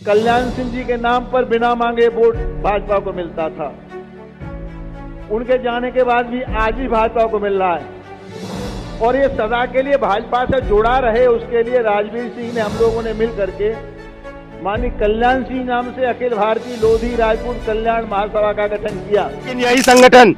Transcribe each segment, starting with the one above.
कल्याण सिंह जी के नाम पर बिना मांगे वोट भाजपा को मिलता था। उनके जाने के बाद भी आज भी भाजपा को मिल रहा है और ये सदा के लिए भाजपा से जुड़ा रहे, उसके लिए राजवीर सिंह ने, हम लोगों ने मिल करके माननीय कल्याण सिंह नाम से अखिल भारतीय लोधी राजपूत कल्याण महासभा का गठन किया। यही संगठन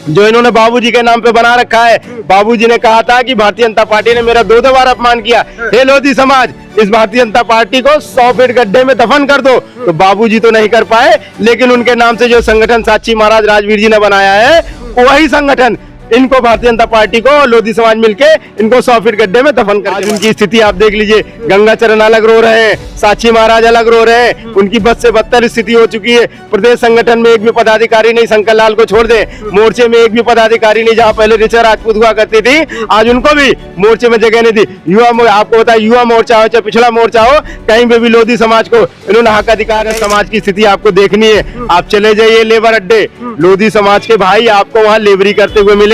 जो इन्होंने बाबूजी के नाम पे बना रखा है, बाबूजी ने कहा था कि भारतीय जनता पार्टी ने मेरा 2 बार अपमान किया, हे लोधी समाज इस भारतीय जनता पार्टी को 100 फीट गड्ढे में दफन कर दो। तो बाबूजी तो नहीं कर पाए, लेकिन उनके नाम से जो संगठन साक्षी महाराज राजवीर जी ने बनाया है, वही संगठन इनको भारतीय जनता पार्टी को और लोधी समाज मिलके इनको 100 फीट गड्ढे में दफन कर। आज उनकी स्थिति आप देख लीजिए, गंगाचरण अलग रो रहे हैं, साक्षी महाराज अलग रो रहे हैं, उनकी बद से बदतर स्थिति हो चुकी है। प्रदेश संगठन में एक भी पदाधिकारी नहीं, शंकर लाल को छोड़ दे, मोर्चे में एक भी पदाधिकारी नहीं। जहाँ पहले ऋचा राजपूत हुआ करती थी, आज उनको भी मोर्चे में जगह नहीं दी। युवा, आपको पता है, युवा मोर्चा हो चाहे पिछड़ा मोर्चा हो, कहीं पे भी लोधी समाज को इन्होंने हक अधिकार है। समाज की स्थिति आपको देखनी है, आप चले जाइए लेबर अड्डे, लोधी समाज के भाई आपको वहाँ लेबरी करते हुए मिलेंगे।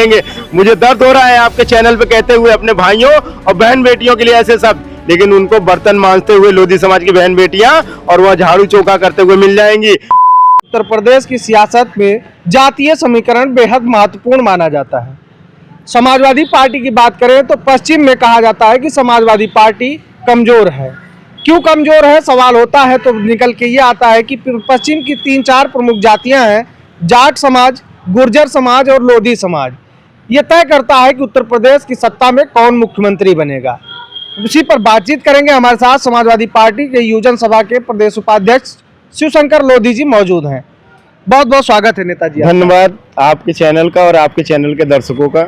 मुझे दर्द हो रहा है आपके चैनल पे कहते हुए अपने भाइयों और बहन बेटियों के लिए ऐसे शब्द, लेकिन उनको बर्तन मांजते हुए लोधी समाज की बहन बेटियां और वह झाड़ू चौका करते हुए मिल जाएंगी। उत्तर प्रदेश की सियासत में जातीय समीकरण बेहद महत्वपूर्ण माना जाता है। समाजवादी पार्टी की बात करें तो पश्चिम में कहा जाता है कि समाजवादी पार्टी कमजोर है। क्यों कमजोर है सवाल होता है तो निकल के ये आता है कि पश्चिम की 3-4 प्रमुख जातियां हैं, जाट समाज, गुर्जर समाज और लोधी समाज। ये तय करता है कि उत्तर प्रदेश की सत्ता में कौन मुख्यमंत्री बनेगा। उसी पर बातचीत करेंगे। हमारे साथ समाजवादी पार्टी के युवजन सभा के प्रदेश उपाध्यक्ष शिवशंकर लोधी जी मौजूद हैं। बहुत बहुत स्वागत है नेताजी। धन्यवाद आपके चैनल का और आपके चैनल के दर्शकों का।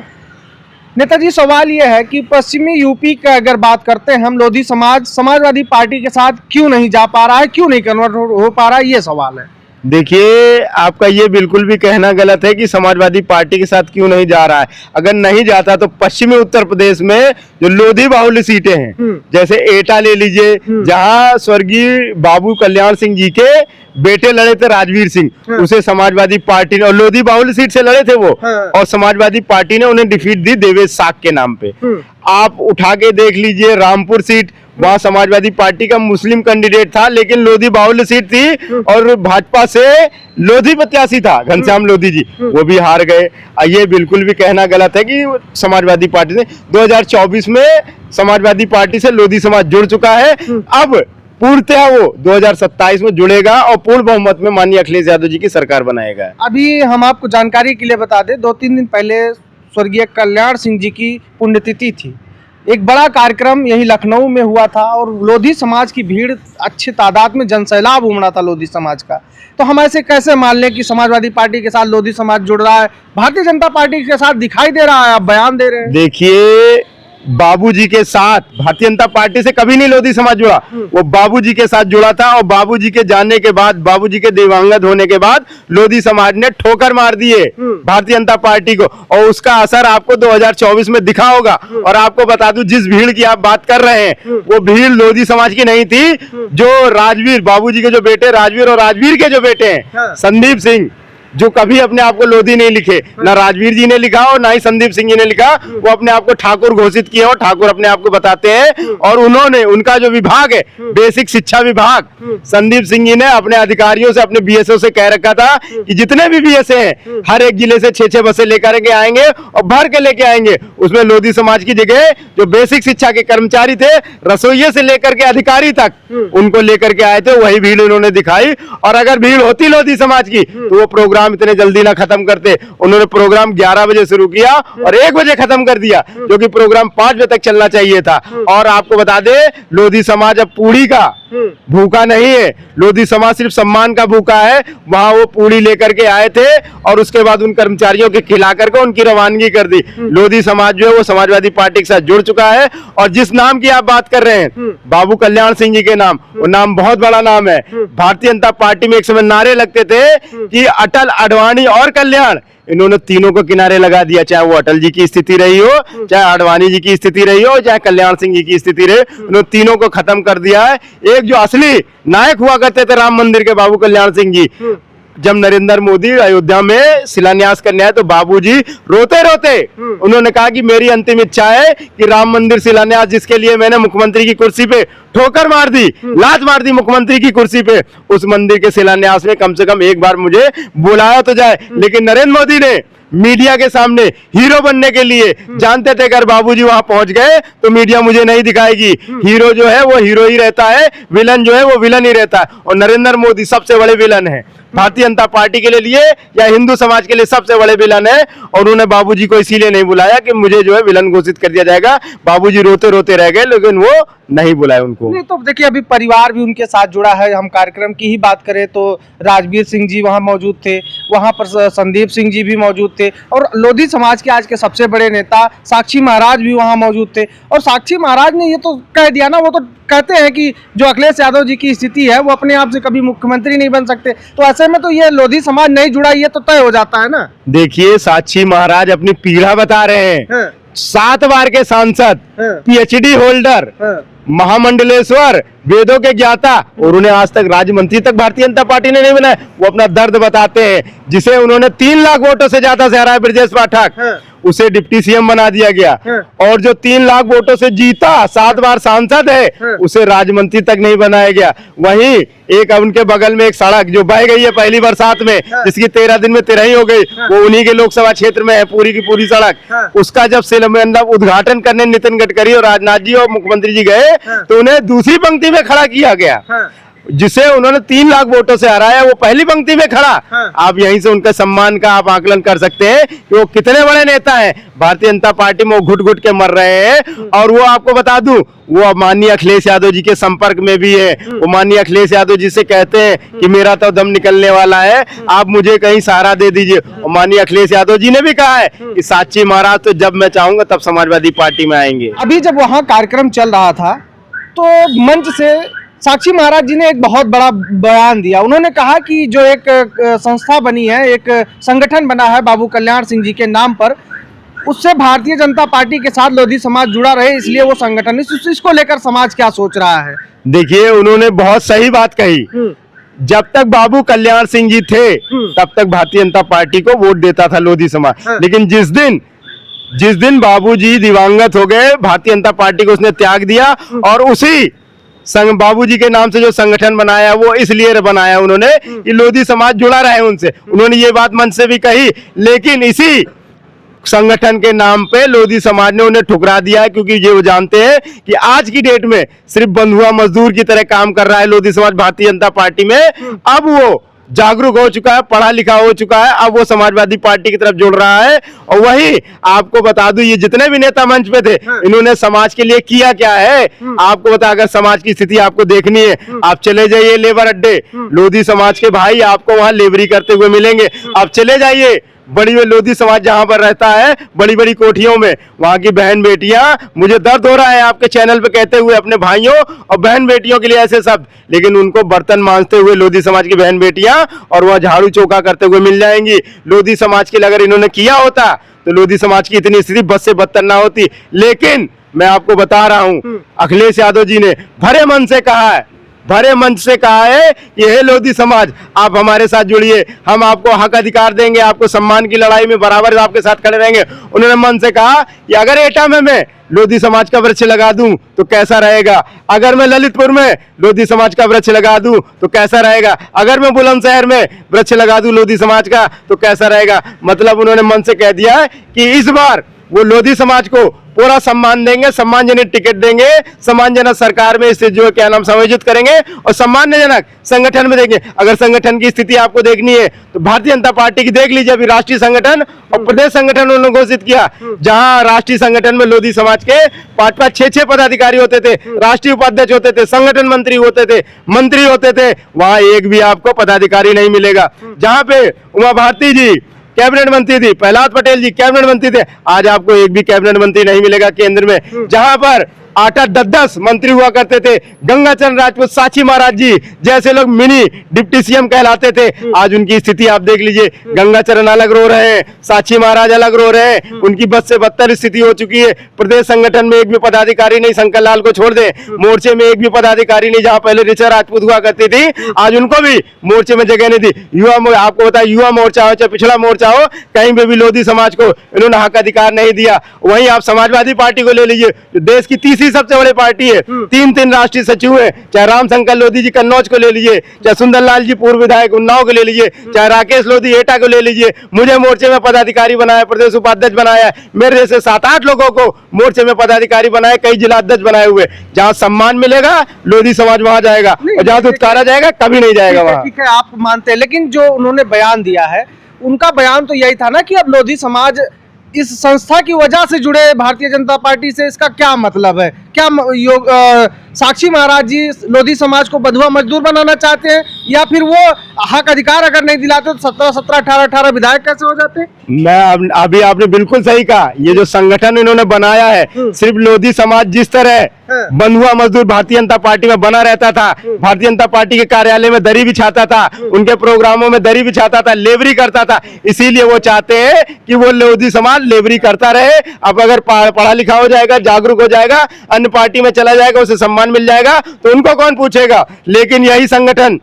नेताजी, सवाल ये है कि पश्चिमी यूपी का अगर बात करते हैं हम, लोधी समाज समाजवादी पार्टी के साथ क्यों नहीं जा पा रहा है, क्यों नहीं कन्वर्ट हो पा रहा है, ये सवाल है। देखिए, आपका ये बिल्कुल भी कहना गलत है कि समाजवादी पार्टी के साथ क्यों नहीं जा रहा है। अगर नहीं जाता तो पश्चिमी उत्तर प्रदेश में जो लोधी बाहुल्य सीटें हैं, जैसे एटा ले लीजिए, जहां स्वर्गीय बाबू कल्याण सिंह जी के बेटे लड़े थे राजवीर सिंह, उसे समाजवादी पार्टी ने, और लोधी बाहुल्य सीट से लड़े थे वो, और समाजवादी पार्टी ने उन्हें डिफीट दी देवेश साख के नाम पे। आप उठा के देख लीजिए रामपुर सीट, वहाँ समाजवादी पार्टी का मुस्लिम कैंडिडेट था, लेकिन लोधी बाहुल्य सीट थी और भाजपा से लोधी प्रत्याशी था घनश्याम लोधी जी, वो भी हार गए। ये बिल्कुल भी कहना गलत है कि समाजवादी पार्टी ने 2024 में समाजवादी पार्टी से लोधी समाज जुड़ चुका है। अब पूर्णतः वो 2027 में जुड़ेगा और पूर्ण बहुमत में माननीय अखिलेश यादव जी की सरकार बनाएगा। अभी हम आपको जानकारी के लिए बता दें, 2-3 दिन पहले स्वर्गीय कल्याण सिंह जी की पुण्यतिथि थी। एक बड़ा कार्यक्रम यही लखनऊ में हुआ था और लोधी समाज की भीड़ अच्छी तादाद में जनसैलाब उमड़ा था लोधी समाज का। तो हम ऐसे कैसे मान लें कि समाजवादी पार्टी के साथ लोधी समाज जुड़ रहा है, भारतीय जनता पार्टी के साथ दिखाई दे रहा है, आप बयान दे रहे हैं। देखिए, बाबूजी के साथ भारतीय जनता पार्टी से कभी नहीं लोधी समाज जुड़ा, वो बाबूजी के साथ जुड़ा था, और बाबूजी के जाने के बाद, बाबूजी के दिवंगत होने के बाद लोधी समाज ने ठोकर मार दिए भारतीय जनता पार्टी को, और उसका असर आपको 2024 में दिखा होगा। और आपको बता दूं, जिस भीड़ की आप बात कर रहे हैं वो भीड़ लोधी समाज की नहीं थी। जो राजवीर, बाबूजी के जो बेटे राजवीर और राजवीर के जो बेटे हैं संदीप सिंह, जो कभी अपने आप को लोधी नहीं लिखे, ना राजवीर जी ने लिखा और ना ही संदीप सिंह जी ने लिखा, वो अपने आप को ठाकुर घोषित किए और ठाकुर अपने आप को बताते हैं। और उन्होंने, उनका जो विभाग है बेसिक शिक्षा विभाग, संदीप सिंह जी ने अपने अधिकारियों से, अपने बीएसओ से कह रखा था कि जितने भी बीएसए हैं हर एक जिले से 6-6 बसें लेकर के आएंगे और भर के लेके आएंगे। उसमें लोधी समाज की जगह जो बेसिक शिक्षा के कर्मचारी थे, रसोइये से लेकर के अधिकारी तक, उनको लेकर के आए थे। वही भीड़ उन्होंने दिखाई। और अगर भीड़ होती लोधी समाज की तो वो प्रोग्राम इतने जल्दी ना खत्म करते। उन्होंने प्रोग्राम 11 बजे शुरू किया और 1 बजे खत्म कर दिया, जो कि प्रोग्राम 5 बजे तक चलना चाहिए था। और आपको बता दे, लोधी समाज अब पूड़ी का भूखा नहीं है, लोधी समाज सिर्फ सम्मान का भूखा है। वहां वो पूड़ी लेकर के आए थे और उसके बाद उन कर्मचारियों के खिला करके उनकी रवानगी कर दी। लोधी समाज जो है वो समाजवादी पार्टी के साथ जुड़ चुका है। और जिस नाम की आप बात कर रहे हैं, बाबू कल्याण सिंह जी के नाम, वो नाम बहुत बड़ा नाम है। भारतीय जनता पार्टी में एक समय नारे लगते थे कि अटल, आडवाणी और कल्याण, इन्होंने तीनों को किनारे लगा दिया। चाहे वो अटल जी की स्थिति रही हो, चाहे आडवाणी जी की स्थिति रही हो, चाहे कल्याण सिंह जी की स्थिति रही, उन्होंने तीनों को खत्म कर दिया है। एक जो असली नायक हुआ करते थे राम मंदिर के, बाबू कल्याण सिंह जी, जब नरेंद्र मोदी अयोध्या में शिलान्यास करने आए तो बाबूजी रोते रोते उन्होंने कहा कि मेरी अंतिम इच्छा है कि राम मंदिर शिलान्यास, जिसके लिए मैंने मुख्यमंत्री की कुर्सी पे ठोकर मार दी, लात मार दी मुख्यमंत्री की कुर्सी पे, उस मंदिर के शिलान्यास में कम से कम एक बार मुझे बुलाया तो जाए। लेकिन नरेंद्र मोदी ने मीडिया के सामने हीरो बनने के लिए, जानते थे अगर बाबूजी वहां पहुंच गए तो मीडिया मुझे नहीं दिखाएगी, हीरो जो है वो हीरो ही रहता है, विलन जो है वो विलन ही रहता है। और नरेंद्र मोदी सबसे बड़े विलन है भारतीय जनता पार्टी के लिए या हिंदू समाज के लिए सबसे बड़े विलन है। और उन्होंने बाबूजी को इसीलिए नहीं बुलाया कि मुझे जो है विलन घोषित कर दिया जाएगा। बाबूजी रोते रोते रह गए, लेकिन वो नहीं बुलाए उनको। नहीं तो देखिए अभी परिवार भी उनके साथ जुड़ा है। हम कार्यक्रम की ही बात करें तो राजवीर सिंह जी वहां मौजूद थे, वहां पर संदीप सिंह जी भी मौजूद थे, और लोधी समाज के आज के सबसे बड़े नेता साक्षी महाराज भी वहां मौजूद थे। और साक्षी महाराज ने ये तो कह दिया ना, वो तो कहते हैं कि जो अखिलेश यादव जी की स्थिति है वो अपने आप से कभी मुख्यमंत्री नहीं बन सकते, तो ऐसे में तो ये लोधी समाज नहीं जुड़ा, ये तो तय हो जाता है ना। देखिए साक्षी महाराज अपनी पीढ़ा बता रहे हैं, 7 बार के सांसद, पीएचडी होल्डर, महामंडलेश्वर, वेदों के ज्ञाता, और उन्हें आज तक राज्य मंत्री तक भारतीय जनता पार्टी ने नहीं बनाया। वो अपना दर्द बताते हैं, जिसे उन्होंने 3 लाख वोटों से ज्यादा से हराया ब्रजेश पाठक, उसे डिप्टी सीएम बना दिया गया। और जो 3 लाख वोटों से जीता, 7 बार सांसद है, उसे राज्य मंत्री तक नहीं बनाया गया। वहीं एक उनके बगल में एक सड़क जो बह गई है पहली बरसात में, जिसकी 13 दिन में 13 ही हो गई, वो उन्हीं के लोकसभा क्षेत्र में है पूरी की पूरी सड़क। उसका जब उद्घाटन करने नितिन गडकरी और राजनाथ जी और मुख्यमंत्री जी गए तो उन्हें दूसरी पंक्ति में खड़ा किया गया, जिसे उन्होंने 3 लाख वोटों से हराया, वो पहली पंक्ति में खड़ा। आप यहीं से उनके सम्मान का आप आकलन कर सकते हैं कि वो कितने बड़े नेता हैं। भारतीय जनता पार्टी में वो घुट घुट के मर रहे हैं। और वो आपको बता दूं, वो माननीय अखिलेश यादव जी के संपर्क में भी है। वो माननीय अखिलेश यादव जी से कहते हैं कि मेरा तो दम निकलने वाला है, आप मुझे कहीं सहारा दे दीजिए। और माननीय अखिलेश यादव जी ने भी कहा है कि साक्षी महाराज तो जब मैं चाहूंगा तब समाजवादी पार्टी में आएंगे। अभी जब वहाँ कार्यक्रम चल रहा था तो मंच से साक्षी महाराज जी ने एक बहुत बड़ा बयान दिया। उन्होंने कहा कि जो एक संस्था बनी है, एक संगठन बना है बाबू कल्याण सिंह जी के नाम पर, उससे भारतीय जनता पार्टी के साथ लोधी समाज जुड़ा रहे, इसलिए वो संगठन, इसको लेकर समाज क्या सोच रहा है? देखिए उन्होंने बहुत सही बात कही। जब तक बाबू कल्याण सिंह जी थे तब तक भारतीय जनता पार्टी को वोट देता था लोधी समाज। लेकिन जिस दिन बाबूजी दिवंगत हो गए, भारतीय जनता पार्टी को उसने त्याग दिया। और उसी बाबूजी के नाम से जो संगठन बनाया वो इसलिए बनाया उन्होंने कि लोधी समाज जुड़ा रहे उनसे। उन्होंने ये बात मन से भी कही, लेकिन इसी संगठन के नाम पे लोधी समाज ने उन्हें ठुकरा दिया है, क्योंकि ये वो जानते हैं कि आज की डेट में सिर्फ बंधुआ मजदूर की तरह काम कर रहा है लोधी समाज भारतीय जनता पार्टी में। अब वो जागरूक हो चुका है, पढ़ा लिखा हो चुका है, अब वो समाजवादी पार्टी की तरफ जुड़ रहा है। और वही आपको बता दूं, ये जितने भी नेता मंच पे थे, इन्होंने समाज के लिए किया क्या है आपको बता। अगर समाज की स्थिति आपको देखनी है, आप चले जाइए लेबर अड्डे, लोधी समाज के भाई आपको वहां लेबरी करते हुए मिलेंगे। आप चले जाइए बड़ी लोधी समाज जहां पर रहता है, बड़ी बड़ी कोठियों में, वहां की बहन बेटियां, मुझे दर्द हो रहा है आपके चैनल पे कहते हुए अपने भाइयों और बहन बेटियों के लिए ऐसे शब्द, लेकिन उनको बर्तन मांजते हुए लोधी समाज की बहन बेटियां और वह झाड़ू चौका करते हुए मिल जाएंगी। लोधी समाज के लिए अगर इन्होंने किया होता तो लोधी समाज की इतनी स्थिति बद से बदतर ना होती। लेकिन मैं आपको बता रहा हूं, अखिलेश यादव जी ने भरे मन से कहा है, भरे मंच से कहा है कि हे लोधी समाज, आप हमारे साथ जुड़िए, हम आपको हक अधिकार देंगे, आपको सम्मान की लड़ाई में बराबर आपके साथ खड़े रहेंगे। उन्होंने मन से कहा कि अगर एटा में मैं लोधी समाज का वृक्ष लगा दूं तो कैसा रहेगा, अगर मैं ललितपुर में लोधी समाज का वृक्ष लगा दूं तो कैसा रहेगा, अगर मैं बुलंदशहर में वृक्ष लगा दूं लोधी समाज का तो कैसा रहेगा। मतलब उन्होंने मन से कह दिया है कि इस बार वो लोधी समाज को पूरा सम्मान देंगे, सम्मानजनक टिकट देंगे, सम्मानजनक सरकार में इसे जो क्या नाम समायोजित करेंगे और सम्मानजनक संगठन में देंगे। अगर संगठन की स्थिति आपको देखनी है तो भारतीय जनता पार्टी की देख लीजिए। अभी राष्ट्रीय संगठन और प्रदेश संगठन उन्होंने घोषित किया, जहां राष्ट्रीय संगठन में लोधी समाज के 5-5, 6-6 पदाधिकारी होते थे, राष्ट्रीय उपाध्यक्ष होते थे, संगठन मंत्री होते थे, मंत्री होते थे, वहां एक भी आपको पदाधिकारी नहीं मिलेगा। जहां पे उमा भारती जी कैबिनेट मंत्री थी, प्रहलाद पटेल जी कैबिनेट मंत्री थे, आज आपको एक भी कैबिनेट मंत्री नहीं मिलेगा केंद्र में। जहां पर 8-8 10-10 मंत्री हुआ करते थे। गंगाचरण राजपूत, साची महाराज जी जैसे लोग मिनी डिप्टी सीएम कहलाते थे। आज उनकी स्थिति आप देख लीजिए, गंगाचरण अलग रो रहे हैं, साची महाराज अलग रो रहे हैं, उनकी बद से बदतर स्थिति हो चुकी है। प्रदेश संगठन में एक भी पदाधिकारी नहीं, शंकर लाल को छोड़ दे, मोर्चे में एक भी पदाधिकारी नहीं। जहां पहले ऋचा राजपूत हुआ करती थी, आज उनको भी मोर्चे में जगह नहीं दी। आपको पता है, युवा मोर्चा हो चाहे पिछड़ा मोर्चा हो, कहीं पे भी लोधी समाज को इन्होंने हक अधिकार नहीं दिया। वहीं आप समाजवादी पार्टी को ले लीजिए, जो देश की तीसरी सबसे बड़ी पार्टी है, 3 राष्ट्रीय सचिव है, चाहे रामशंकर लोधी जी कन्नौज को ले लीजिए, चाहे सुंदरलाल जी पूर्व विधायक उन्नाव को ले लीजिए, चाहे राकेश लोधी एटा को ले लीजिए। मुझे मोर्चे में पदाधिकारी बनाया, प्रदेश उपाध्यक्ष बनाया, मेरे जैसे 7-8 लोगों को मोर्चे में पदाधिकारी बनाए, कई जिला अध्यक्ष बनाए हुए। जहां सम्मान मिलेगा लोधी समाज वहां जाएगा, और जहां दुत्कारा जाएगा कभी नहीं जाएगा वहां। ठीक है, आप मानते हैं, लेकिन जो उन्होंने बयान दिया है, उनका बयान तो यही था ना कि अब लोधी समाज इस संस्था की वजह से जुड़े भारतीय जनता पार्टी से। इसका क्या मतलब है? क्या साक्षी महाराज जी लोधी समाज को बंधुआ मजदूर बनाना चाहते हैं, या फिर वो हक अधिकार अगर नहीं दिलाते तो 17-17, 18-18 विधायक कैसे हो जाते? मैं अभी आपने बिल्कुल सही कहा। ये जो संगठन इन्होंने बनाया है, सिर्फ लोधी समाज जिस तरह बंधुआ मजदूर भारतीय जनता पार्टी में बना रहता था, भारतीय जनता पार्टी के कार्यालय में दरी बिछाता था, उनके प्रोग्रामों में दरी बिछाता था, लेबरी करता था, इसीलिए वो चाहते हैं कि वो लोधी समाज लेबरी करता रहे। अब अगर पढ़ा लिखा हो जाएगा, जागरूक हो जाएगा, अन्य पार्टी में चला जाएगा, उसे सम्मान मिल जाएगा, तो उनको कौन पूछेगा। लेकिन यही संगठन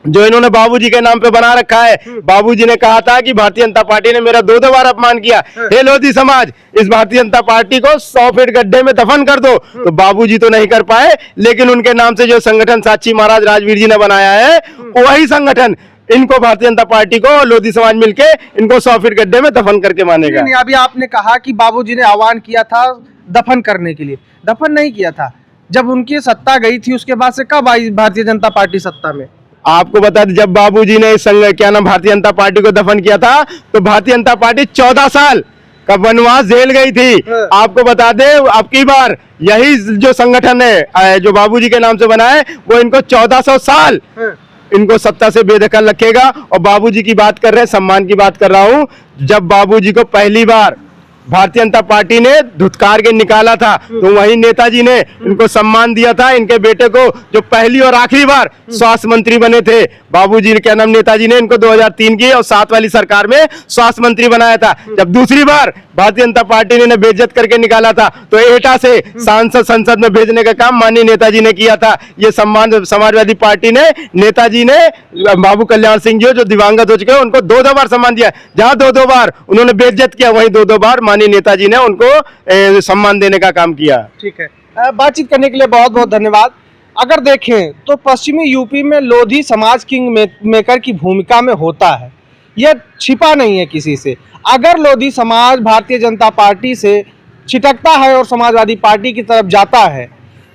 जो इन्होंने बाबूजी के नाम पे बना रखा है, बाबूजी ने कहा था कि भारतीय जनता पार्टी ने मेरा 2 बार अपमान किया, हे लोधी समाज इस भारतीय जनता पार्टी को 100 फीट गड्ढे में दफन कर दो। तो बाबूजी तो नहीं कर पाए, लेकिन उनके नाम से जो संगठन साची महाराज राजवीर जी ने बनाया है, वही संगठन इनको भारतीय जनता पार्टी को लोधी समाज मिलके इनको 100 फीट गड्ढे में दफन करके मानेगा। नहीं, अभी आपने कहा कि बाबूजी ने आह्वान किया था दफन करने के लिए, दफन नहीं किया था। जब उनकी सत्ता गई थी उसके बाद से कब आई भारतीय जनता पार्टी सत्ता में? आपको बता दें, जब बाबूजी ने इस क्या नाम भारतीय जनता पार्टी को दफन किया था, तो भारतीय जनता पार्टी 14 साल का वनवास झेल गई थी। आपको बता दें, अब की बार यही जो संगठन है जो बाबूजी के नाम से बना है, वो इनको 1400 साल इनको सत्ता से बेदखल रखेगा। और बाबूजी की बात कर रहे हैं, सम्मान की बात कर रहा हूं। जब बाबूजी को पहली बार भारतीय जनता पार्टी ने धुतकार के निकाला था, तो वही नेताजी ने इनको सम्मान दिया था। इनके बेटे को जो पहली और आखिरी बार स्वास्थ्य मंत्री बने थे, बाबूजी क्या नाम नेताजी ने इनको 2003 की और 7 वाली सरकार में स्वास्थ्य मंत्री बनाया था। जब दूसरी बार भारतीय जनता पार्टी ने बेइज्जत करके निकाला था, तो एटा से सांसद संसद में भेजने का काम माननीय नेताजी ने किया था। ये सम्मान समाजवादी पार्टी ने, नेताजी ने बाबू कल्याण सिंह जी जो दिवंगत हो चुके हैं, उनको 2 बार सम्मान दिया। जहां 2 बार उन्होंने बेइज्जत किया, वहीं 2 बार माननीय नेताजी ने उनको सम्मान देने का काम किया। ठीक है, बातचीत करने के लिए बहुत बहुत धन्यवाद। अगर देखें तो पश्चिमी यूपी में लोधी समाज किंग मेकर की भूमिका में होता है, यह छिपा नहीं है किसी से। अगर लोधी समाज भारतीय जनता पार्टी से छिटकता है और समाजवादी पार्टी की तरफ जाता है,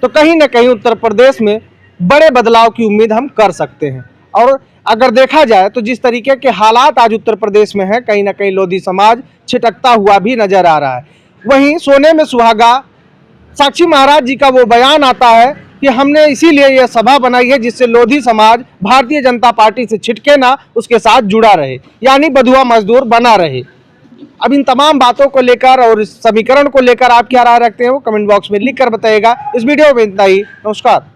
तो कहीं ना कहीं उत्तर प्रदेश में बड़े बदलाव की उम्मीद हम कर सकते हैं। और अगर देखा जाए तो जिस तरीके के हालात आज उत्तर प्रदेश में हैं, कहीं ना कहीं लोधी समाज छिटकता हुआ भी नजर आ रहा है। वहीं सोने में सुहागा साक्षी महाराज जी का वो बयान आता है कि हमने इसीलिए यह सभा बनाई है जिससे लोधी समाज भारतीय जनता पार्टी से छिटके ना, उसके साथ जुड़ा रहे, यानी बंधुआ मजदूर बना रहे। अब इन तमाम बातों को लेकर और इस समीकरण को लेकर आप क्या राय रखते हैं, वो कमेंट बॉक्स में लिख कर बताइएगा। इस वीडियो में इतना ही। नमस्कार।